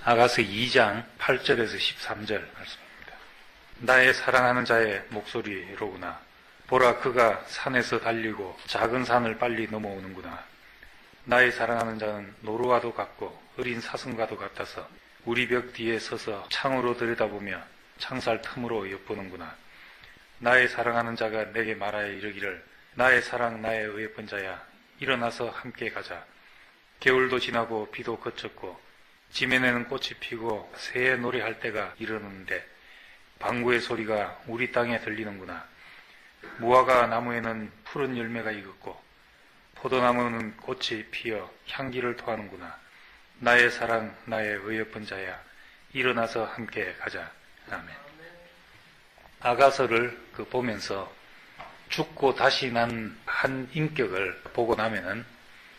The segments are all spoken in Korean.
아가서 2장 8절에서 13절 말씀입니다. 나의 사랑하는 자의 목소리로구나. 보라, 그가 산에서 달리고 작은 산을 빨리 넘어오는구나. 나의 사랑하는 자는 노루와도 같고 어린 사슴과도 같아서 우리 벽 뒤에 서서 창으로 들여다보며 창살 틈으로 엿보는구나. 나의 사랑하는 자가 내게 말하여 이르기를, 나의 사랑, 나의 의예쁜 자야, 일어나서 함께 가자. 겨울도 지나고 비도 그쳤고 지면에는 꽃이 피고 새의 노래할 때가 이르는데 방구의 소리가 우리 땅에 들리는구나. 무화과 나무에는 푸른 열매가 익었고 포도나무는 꽃이 피어 향기를 토하는구나. 나의 사랑, 나의 의예쁜 자야, 일어나서 함께 가자. 아멘. 아가서를 보면서 죽고 다시 난 한 인격을 보고 나면은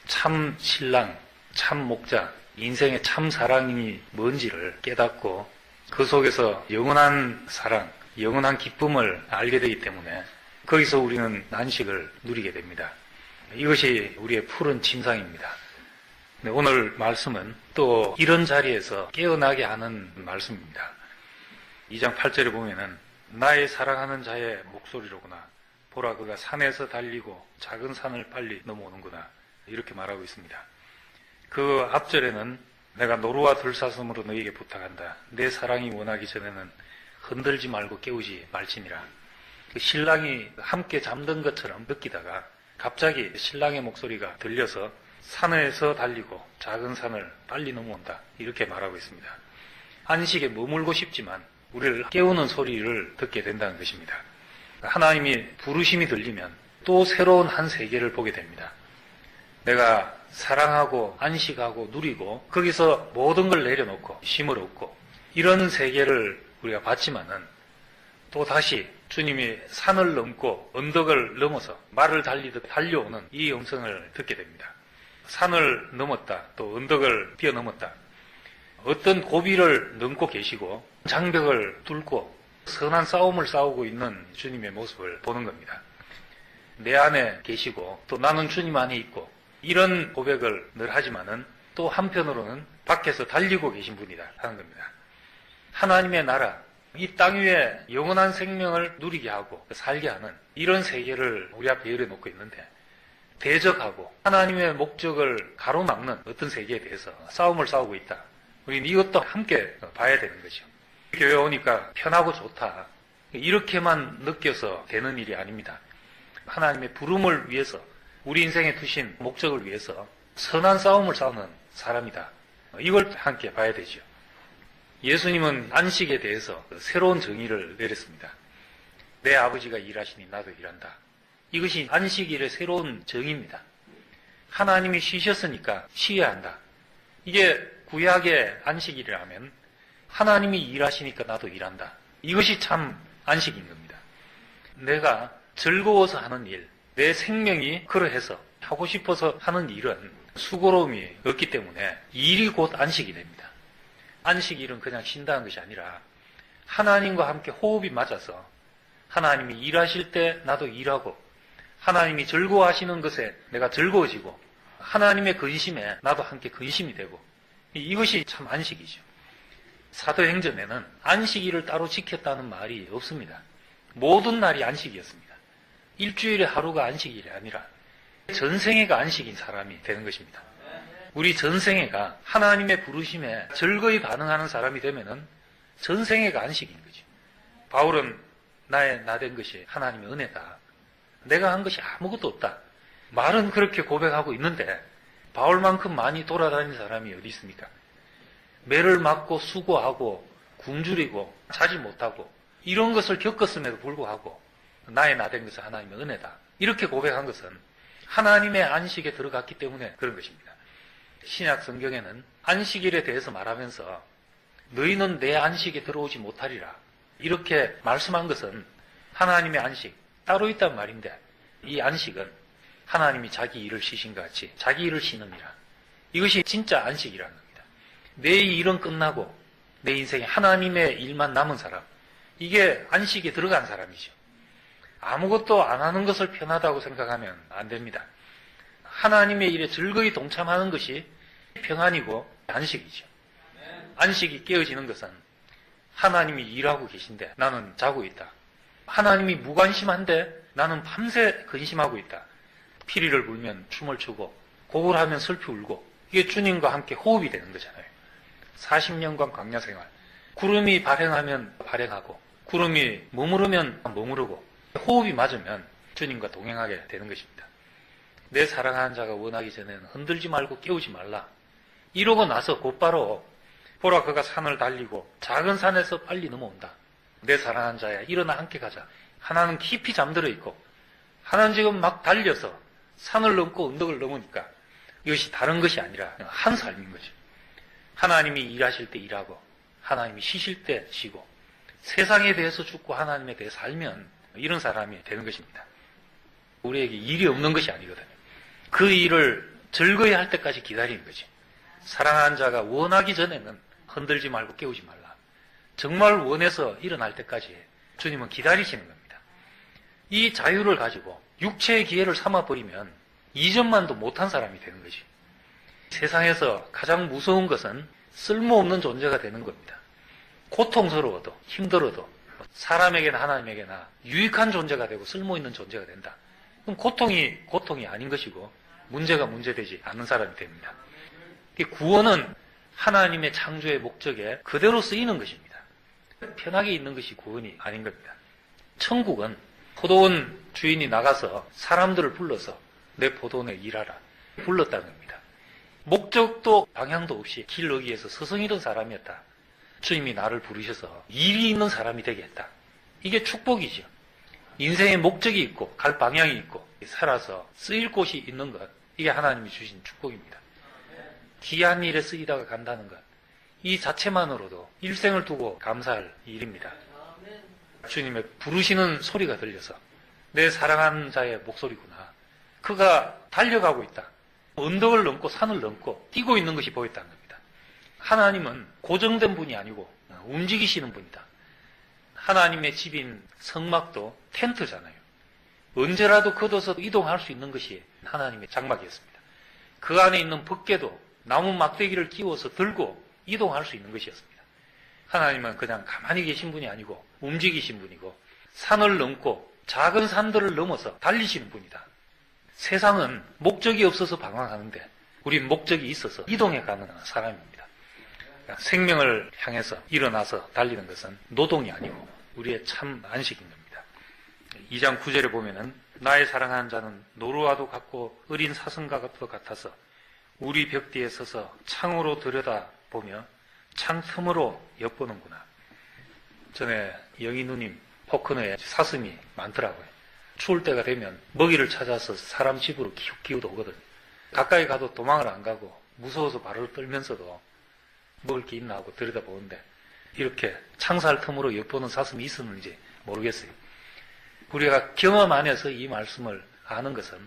참 신랑, 참 목자, 인생의 참 사랑이 뭔지를 깨닫고 그 속에서 영원한 사랑, 영원한 기쁨을 알게 되기 때문에 거기서 우리는 안식을 누리게 됩니다. 이것이 우리의 푸른 침상입니다. 오늘 말씀은 또 이런 자리에서 깨어나게 하는 말씀입니다. 2장 8절에 보면은 나의 사랑하는 자의 목소리로구나. 보라, 그가 산에서 달리고 작은 산을 빨리 넘어오는구나. 이렇게 말하고 있습니다. 그 앞절에는 내가 노루와 들사슴으로 너에게 부탁한다. 내 사랑이 원하기 전에는 흔들지 말고 깨우지 말지니라. 그 신랑이 함께 잠든 것처럼 느끼다가 갑자기 신랑의 목소리가 들려서 산에서 달리고 작은 산을 빨리 넘어온다. 이렇게 말하고 있습니다. 안식에 머물고 싶지만 우리를 깨우는 소리를 듣게 된다는 것입니다. 하나님이 부르심이 들리면 또 새로운 한 세계를 보게 됩니다. 내가 사랑하고 안식하고 누리고 거기서 모든 걸 내려놓고 힘을 얻고 이런 세계를 우리가 봤지만은 또 다시 주님이 산을 넘고 언덕을 넘어서 말을 달리듯 달려오는 이 음성을 듣게 됩니다. 산을 넘었다, 또 언덕을 뛰어넘었다. 어떤 고비를 넘고 계시고 장벽을 뚫고 선한 싸움을 싸우고 있는 주님의 모습을 보는 겁니다. 내 안에 계시고 또 나는 주님 안에 있고 이런 고백을 늘 하지만은 또 한편으로는 밖에서 달리고 계신 분이다 하는 겁니다. 하나님의 나라, 이 땅 위에 영원한 생명을 누리게 하고 살게 하는 이런 세계를 우리 앞에 열어놓고 있는데 대적하고 하나님의 목적을 가로막는 어떤 세계에 대해서 싸움을 싸우고 있다. 우리는 이것도 함께 봐야 되는 거죠. 교회 오니까 편하고 좋다. 이렇게만 느껴서 되는 일이 아닙니다. 하나님의 부름을 위해서 우리 인생에 두신 목적을 위해서 선한 싸움을 싸우는 사람이다. 이걸 함께 봐야 되죠. 예수님은 안식에 대해서 새로운 정의를 내렸습니다. 내 아버지가 일하시니 나도 일한다. 이것이 안식일의 새로운 정의입니다. 하나님이 쉬셨으니까 쉬어야 한다. 이게 구약의 안식일이라면 하나님이 일하시니까 나도 일한다. 이것이 참 안식인 겁니다. 내가 즐거워서 하는 일, 내 생명이 그러해서 하고 싶어서 하는 일은 수고로움이 없기 때문에 일이 곧 안식이 됩니다. 안식일은 그냥 쉰다는 것이 아니라 하나님과 함께 호흡이 맞아서 하나님이 일하실 때 나도 일하고 하나님이 즐거워하시는 것에 내가 즐거워지고 하나님의 근심에 나도 함께 근심이 되고 이것이 참 안식이죠. 사도행전에는 안식일을 따로 지켰다는 말이 없습니다. 모든 날이 안식이었습니다. 일주일에 하루가 안식일이 아니라 전생애가 안식인 사람이 되는 것입니다. 우리 전생애가 하나님의 부르심에 즐거이 반응하는 사람이 되면은 전생애가 안식인 거죠. 바울은 나의 나 된 것이 하나님의 은혜다. 내가 한 것이 아무것도 없다. 말은 그렇게 고백하고 있는데 바울만큼 많이 돌아다니는 사람이 어디 있습니까? 매를 맞고 수고하고 굶주리고 자지 못하고 이런 것을 겪었음에도 불구하고 나의 나 된 것은 하나님의 은혜다. 이렇게 고백한 것은 하나님의 안식에 들어갔기 때문에 그런 것입니다. 신약 성경에는 안식일에 대해서 말하면서 너희는 내 안식에 들어오지 못하리라. 이렇게 말씀한 것은 하나님의 안식 따로 있단 말인데 이 안식은 하나님이 자기 일을 쉬신 것 같이 자기 일을 쉬느니라. 이것이 진짜 안식이라는 겁니다. 내 일은 끝나고 내 인생에 하나님의 일만 남은 사람, 이게 안식에 들어간 사람이죠. 아무것도 안 하는 것을 편하다고 생각하면 안 됩니다. 하나님의 일에 즐거이 동참하는 것이 평안이고 안식이죠. 안식이 깨어지는 것은 하나님이 일하고 계신데 나는 자고 있다. 하나님이 무관심한데 나는 밤새 근심하고 있다. 피리를 불면 춤을 추고 곡을 하면 슬피 울고 이게 주님과 함께 호흡이 되는 거잖아요. 40년간 광야 생활. 구름이 발행하면 발행하고 구름이 머무르면 머무르고 호흡이 맞으면 주님과 동행하게 되는 것입니다. 내 사랑하는 자가 원하기 전에는 흔들지 말고 깨우지 말라. 이러고 나서 곧바로 보라 그가 산을 달리고 작은 산에서 빨리 넘어온다. 내 사랑하는 자야 일어나 함께 가자. 하나는 깊이 잠들어 있고 하나는 지금 막 달려서 산을 넘고 언덕을 넘으니까 이것이 다른 것이 아니라 한 삶인 거죠. 하나님이 일하실 때 일하고 하나님이 쉬실 때 쉬고 세상에 대해서 죽고 하나님에 대해 살면 이런 사람이 되는 것입니다. 우리에게 일이 없는 것이 아니거든요. 그 일을 즐거이 할 때까지 기다리는 거지. 사랑하는 자가 원하기 전에는 흔들지 말고 깨우지 말라. 정말 원해서 일어날 때까지 주님은 기다리시는 겁니다. 이 자유를 가지고 육체의 기회를 삼아버리면 이전만도 못한 사람이 되는 거지. 세상에서 가장 무서운 것은 쓸모없는 존재가 되는 겁니다. 고통스러워도 힘들어도 사람에게나 하나님에게나 유익한 존재가 되고 쓸모있는 존재가 된다. 그럼 고통이 아닌 것이고 문제가 문제되지 않는 사람이 됩니다. 구원은 하나님의 창조의 목적에 그대로 쓰이는 것입니다. 편하게 있는 것이 구원이 아닌 겁니다. 천국은 포도원 주인이 나가서 사람들을 불러서 내 포도원에 일하라 불렀다는 겁니다. 목적도 방향도 없이 길 어귀에서 서성이던 사람이었다. 주님이 나를 부르셔서 일이 있는 사람이 되게 했다. 이게 축복이죠. 인생의 목적이 있고 갈 방향이 있고 살아서 쓰일 곳이 있는 것, 이게 하나님이 주신 축복입니다. 귀한 일에 쓰이다가 간다는 것, 이 자체만으로도 일생을 두고 감사할 일입니다. 주님의 부르시는 소리가 들려서 내 사랑하는 자의 목소리구나. 그가 달려가고 있다. 언덕을 넘고 산을 넘고 뛰고 있는 것이 보였다는 겁니다. 하나님은 고정된 분이 아니고 움직이시는 분이다. 하나님의 집인 성막도 텐트잖아요. 언제라도 걷어서 이동할 수 있는 것이 하나님의 장막이었습니다. 그 안에 있는 벗개도 나무 막대기를 끼워서 들고 이동할 수 있는 것이었습니다. 하나님은 그냥 가만히 계신 분이 아니고 움직이신 분이고 산을 넘고 작은 산들을 넘어서 달리시는 분이다. 세상은 목적이 없어서 방황하는데 우린 목적이 있어서 이동해가는 사람입니다. 생명을 향해서 일어나서 달리는 것은 노동이 아니고 우리의 참 안식인 겁니다. 2장 9절에 보면은 나의 사랑하는 자는 노루와도 같고 어린 사슴과도 같아서 우리 벽 뒤에 서서 창으로 들여다보며 창 틈으로 엿보는구나. 전에 영희 누님 포크너에 사슴이 많더라고요. 추울 때가 되면 먹이를 찾아서 사람 집으로 기우도 오거든요. 가까이 가도 도망을 안 가고 무서워서 발을 떨면서도 먹을 게 있나 하고 들여다보는데 이렇게 창살 틈으로 엿보는 사슴이 있었는지 모르겠어요. 우리가 경험 안에서 이 말씀을 아는 것은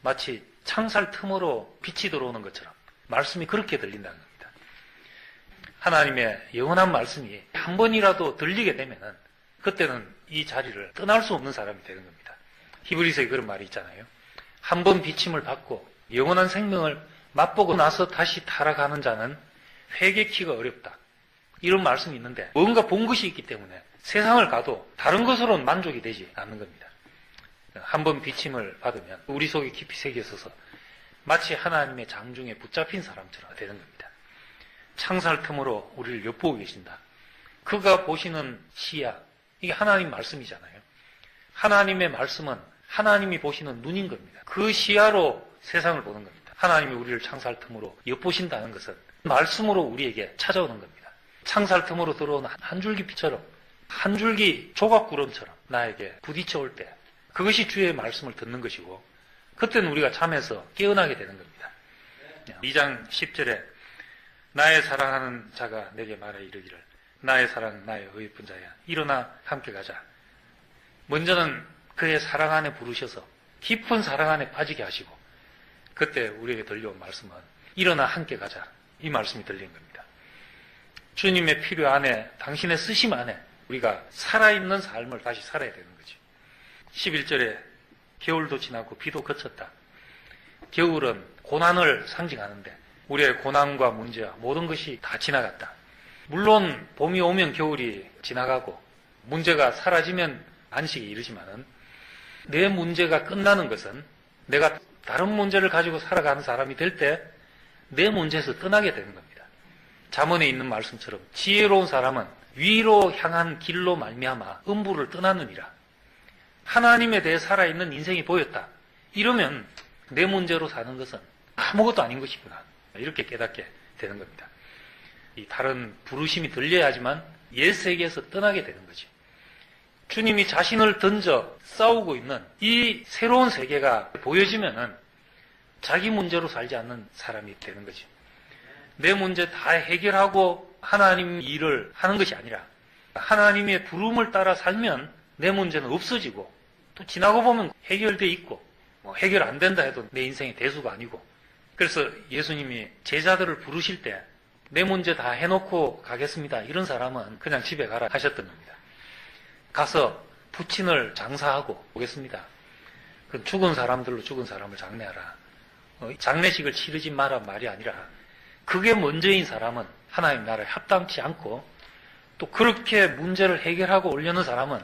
마치 창살 틈으로 빛이 들어오는 것처럼 말씀이 그렇게 들린다는 겁니다. 하나님의 영원한 말씀이 한 번이라도 들리게 되면은 그때는 이 자리를 떠날 수 없는 사람이 되는 겁니다. 히브리서에 그런 말이 있잖아요. 한 번 비침을 받고 영원한 생명을 맛보고 나서 다시 타락하는 자는 회개키가 어렵다. 이런 말씀이 있는데 뭔가 본 것이 있기 때문에 세상을 가도 다른 것으로는 만족이 되지 않는 겁니다. 한 번 비침을 받으면 우리 속에 깊이 새겨서서 마치 하나님의 장중에 붙잡힌 사람처럼 되는 겁니다. 창살 틈으로 우리를 엿보고 계신다. 그가 보시는 시야, 이게 하나님 말씀이잖아요. 하나님의 말씀은 하나님이 보시는 눈인 겁니다. 그 시야로 세상을 보는 겁니다. 하나님이 우리를 창살 틈으로 엿보신다는 것은 말씀으로 우리에게 찾아오는 겁니다. 창살 틈으로 들어오는 한 줄기 빛처럼, 한 줄기 조각구름처럼 나에게 부딪혀 올 때 그것이 주의 말씀을 듣는 것이고 그때는 우리가 잠에서 깨어나게 되는 겁니다. 2장 10절에 나의 사랑하는 자가 내게 말해 이르기를 나의 사랑 나의 의쁜 자야 일어나 함께 가자. 먼저는 그의 사랑 안에 부르셔서 깊은 사랑 안에 빠지게 하시고 그때 우리에게 들려온 말씀은 일어나 함께 가자. 이 말씀이 들린 겁니다. 주님의 필요 안에 당신의 쓰심 안에 우리가 살아있는 삶을 다시 살아야 되는 거죠. 11절에 겨울도 지나고 비도 그쳤다. 겨울은 고난을 상징하는데 우리의 고난과 문제와 모든 것이 다 지나갔다. 물론 봄이 오면 겨울이 지나가고 문제가 사라지면 안식에 이르지만은 내 문제가 끝나는 것은 내가 다른 문제를 가지고 살아가는 사람이 될 때 내 문제에서 떠나게 되는 겁니다. 잠언에 있는 말씀처럼 지혜로운 사람은 위로 향한 길로 말미암아 음부를 떠나느니라. 하나님에 대해 살아있는 인생이 보였다. 이러면 내 문제로 사는 것은 아무것도 아닌 것이구나. 이렇게 깨닫게 되는 겁니다. 이 다른 부르심이 들려야지만 옛 세계에서 떠나게 되는 거죠. 주님이 자신을 던져 싸우고 있는 이 새로운 세계가 보여지면은 자기 문제로 살지 않는 사람이 되는 거죠. 내 문제 다 해결하고 하나님 일을 하는 것이 아니라 하나님의 부름을 따라 살면 내 문제는 없어지고 또 지나고 보면 해결돼 있고 해결 안 된다 해도 내 인생의 대수가 아니고 그래서 예수님이 제자들을 부르실 때 내 문제 다 해놓고 가겠습니다. 이런 사람은 그냥 집에 가라 하셨던 겁니다. 가서 부친을 장사하고 오겠습니다. 죽은 사람들로 죽은 사람을 장례하라. 장례식을 치르지 마라 말이 아니라 그게 먼저인 사람은 하나님 나라에 합당치 않고 또 그렇게 문제를 해결하고 오려는 사람은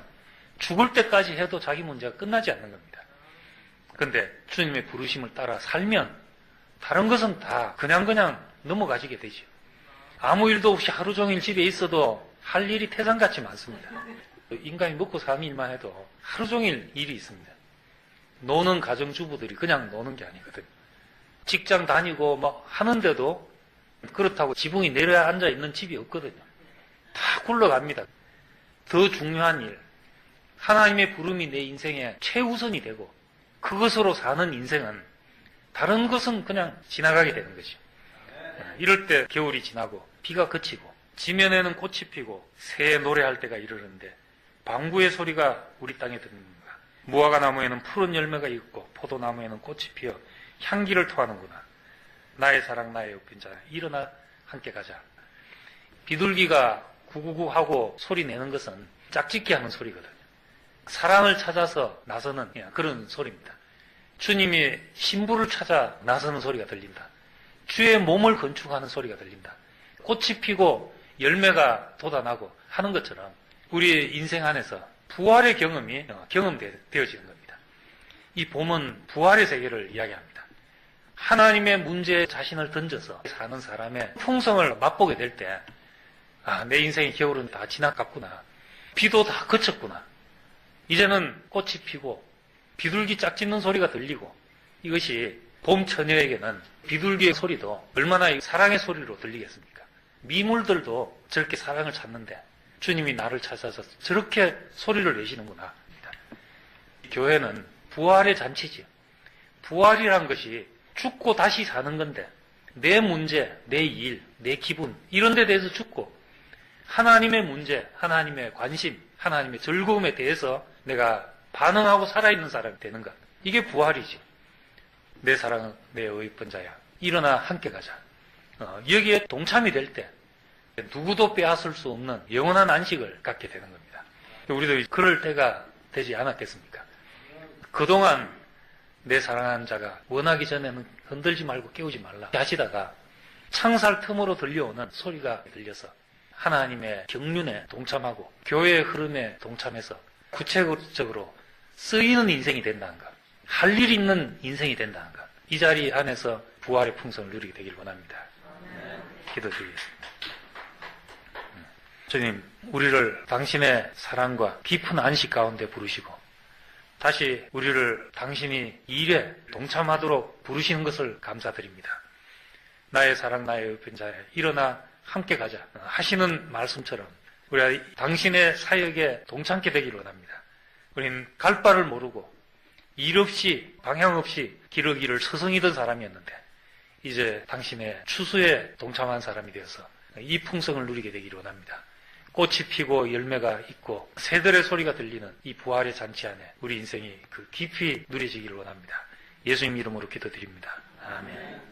죽을 때까지 해도 자기 문제가 끝나지 않는 겁니다. 그런데 주님의 부르심을 따라 살면 다른 것은 다 그냥 넘어가지게 되죠. 아무 일도 없이 하루 종일 집에 있어도 할 일이 태산같이 많습니다. 인간이 먹고 사는 일만 해도 하루 종일 일이 있습니다. 노는 가정주부들이 그냥 노는 게 아니거든요. 직장 다니고 막 하는데도 그렇다고 지붕이 내려 앉아 있는 집이 없거든요. 다 굴러갑니다. 더 중요한 일, 하나님의 부름이 내 인생의 최우선이 되고 그것으로 사는 인생은 다른 것은 그냥 지나가게 되는 거죠. 이럴 때 겨울이 지나고 비가 그치고 지면에는 꽃이 피고 새 노래할 때가 이르는데 방구의 소리가 우리 땅에 듣는가. 무화과 나무에는 푸른 열매가 있고 포도나무에는 꽃이 피어 향기를 토하는구나. 나의 사랑 나의 옆인자야 일어나 함께 가자. 비둘기가 구구구 하고 소리 내는 것은 짝짓기 하는 소리거든요. 사랑을 찾아서 나서는 그런 소리입니다. 주님이 신부를 찾아 나서는 소리가 들린다. 주의 몸을 건축하는 소리가 들린다. 꽃이 피고 열매가 돋아나고 하는 것처럼 우리의 인생 안에서 부활의 경험이 경험되어지는 겁니다. 이 봄은 부활의 세계를 이야기합니다. 하나님의 문제에 자신을 던져서 사는 사람의 풍성을 맛보게 될 때, 내 인생의 겨울은 다 지나갔구나. 비도 다 그쳤구나. 이제는 꽃이 피고 비둘기 짝짓는 소리가 들리고 이것이 봄 처녀에게는 비둘기의 소리도 얼마나 사랑의 소리로 들리겠습니까? 미물들도 저렇게 사랑을 찾는데 주님이 나를 찾아서 저렇게 소리를 내시는구나. 교회는 부활의 잔치지요. 부활이란 것이 죽고 다시 사는 건데 내 문제, 내 일, 내 기분 이런 데 대해서 죽고 하나님의 문제, 하나님의 관심, 하나님의 즐거움에 대해서 내가 반응하고 살아있는 사람이 되는 것. 이게 부활이지. 내 사랑은 내 의쁜 자야. 일어나 함께 가자. 여기에 동참이 될 때 누구도 빼앗을 수 없는 영원한 안식을 갖게 되는 겁니다. 우리도 그럴 때가 되지 않았겠습니까? 그동안 내 사랑하는 자가 원하기 전에는 흔들지 말고 깨우지 말라 하시다가 창살 틈으로 들려오는 소리가 들려서 하나님의 경륜에 동참하고 교회의 흐름에 동참해서 구체적으로 쓰이는 인생이 된다는 것, 할 일 있는 인생이 된다는 것, 이 자리 안에서 부활의 풍성을 누리게 되길 원합니다. 기도드리겠습니다. 주님, 우리를 당신의 사랑과 깊은 안식 가운데 부르시고 다시 우리를 당신이 일에 동참하도록 부르시는 것을 감사드립니다. 나의 사랑 나의 옆인 자야 일어나 함께 가자 하시는 말씀처럼 우리가 당신의 사역에 동참케 되기를 원합니다. 우리는 갈 바를 모르고 일 없이 방향 없이 기러기를 서성이던 사람이었는데 이제 당신의 추수에 동참한 사람이 되어서 이 풍성을 누리게 되기를 원합니다. 꽃이 피고 열매가 있고 새들의 소리가 들리는 이 부활의 잔치 안에 우리 인생이 그 깊이 누려지기를 원합니다. 예수님 이름으로 기도드립니다. 아멘.